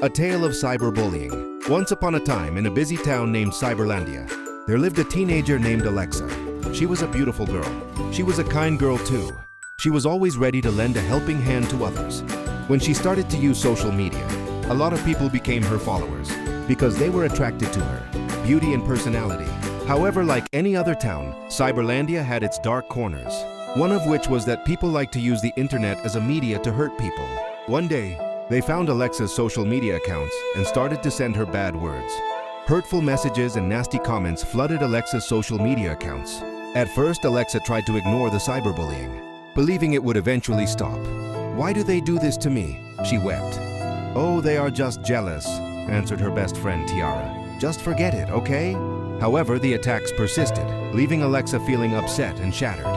A tale of cyberbullying. Once upon a time, in a busy town named Cyberlandia, there lived a teenager named Alexa. She was a beautiful girl. She was a kind girl too. She was always ready to lend a helping hand to others. When she started to use social media, a lot of people became her followers because they were attracted to her beauty and personality. However, like any other town, Cyberlandia had its dark corners. One of which was that people liked to use the internet as a media to hurt people. One day, they found Alexa's social media accounts and started to send her bad words. Hurtful messages and nasty comments flooded Alexa's social media accounts. At first, Alexa tried to ignore the cyberbullying, believing it would eventually stop. "Why do they do this to me?" she wept. "Oh, they are just jealous," answered her best friend Tiara. "Just forget it, okay?" However, the attacks persisted, leaving Alexa feeling upset and shattered.